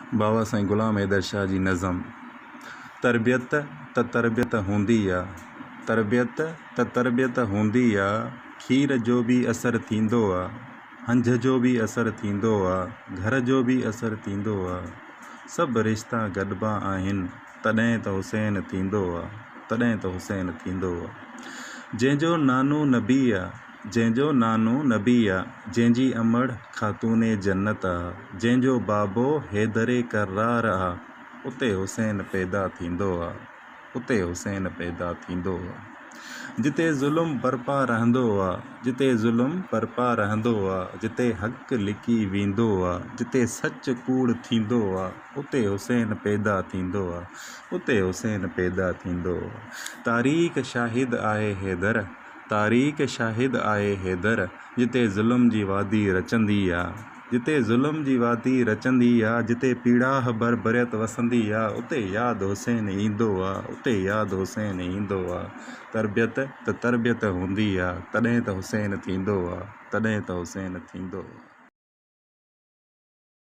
बाबा साईं ग़ुलाम हैदर शाह जी नज़म। तरबियत त तरबियत हूंदी आहे, तरबियत त तरबियत हूंदी आहे, खीर जो बि असरु थींदो आहे, हंज जो बि असरु थींदो आहे, घर जो बि असरु थींदो आहे। सभु रिश्ता गॾिबा आहिनि तॾहिं त हुसैन थींदो आहे, तॾहिं त हुसैन थींदो आहे। जंहिंजो नानो नबी आहे, जंहिंजो नानो नबी आहे, जंहिंजी अमड़ ख़ातूने जन्नत आहे, जंहिंजो बाबो हैदरे करार आहे, उते हुसैन पैदा थींदो आहे, उते हुसैन पैदा थींदो आहे। जिते ज़ुल्म बरपा रहंदो आहे, जिते ज़ुल्म बरपा रहंदो आहे, जिते हक़ लिकी वेंदो आहे, जिते सच कूड़ थींदो आहे, उते हुसैन पैदा थींदो आहे, उते हुसैन पैदा थींदो आहे। तारीख़ शाहिद आहे हैदर, तारीख़ शाहिद आहे हैदर, जिते ज़ुल्म जी वादी रचंदी आहे, जिते ज़ुल्म जी वादी रचंदी आहे, जिते पीड़ाह बरबरियत वसंदी आहे, उते यादि हुसैन ईंदो आहे, उते यादि हुसैन ईंदो आहे। तरबियत त तरबियत हूंदी आहे, तॾहिं त हुसैन थींदो आहे, तॾहिं त हुसैन थींदो आहे।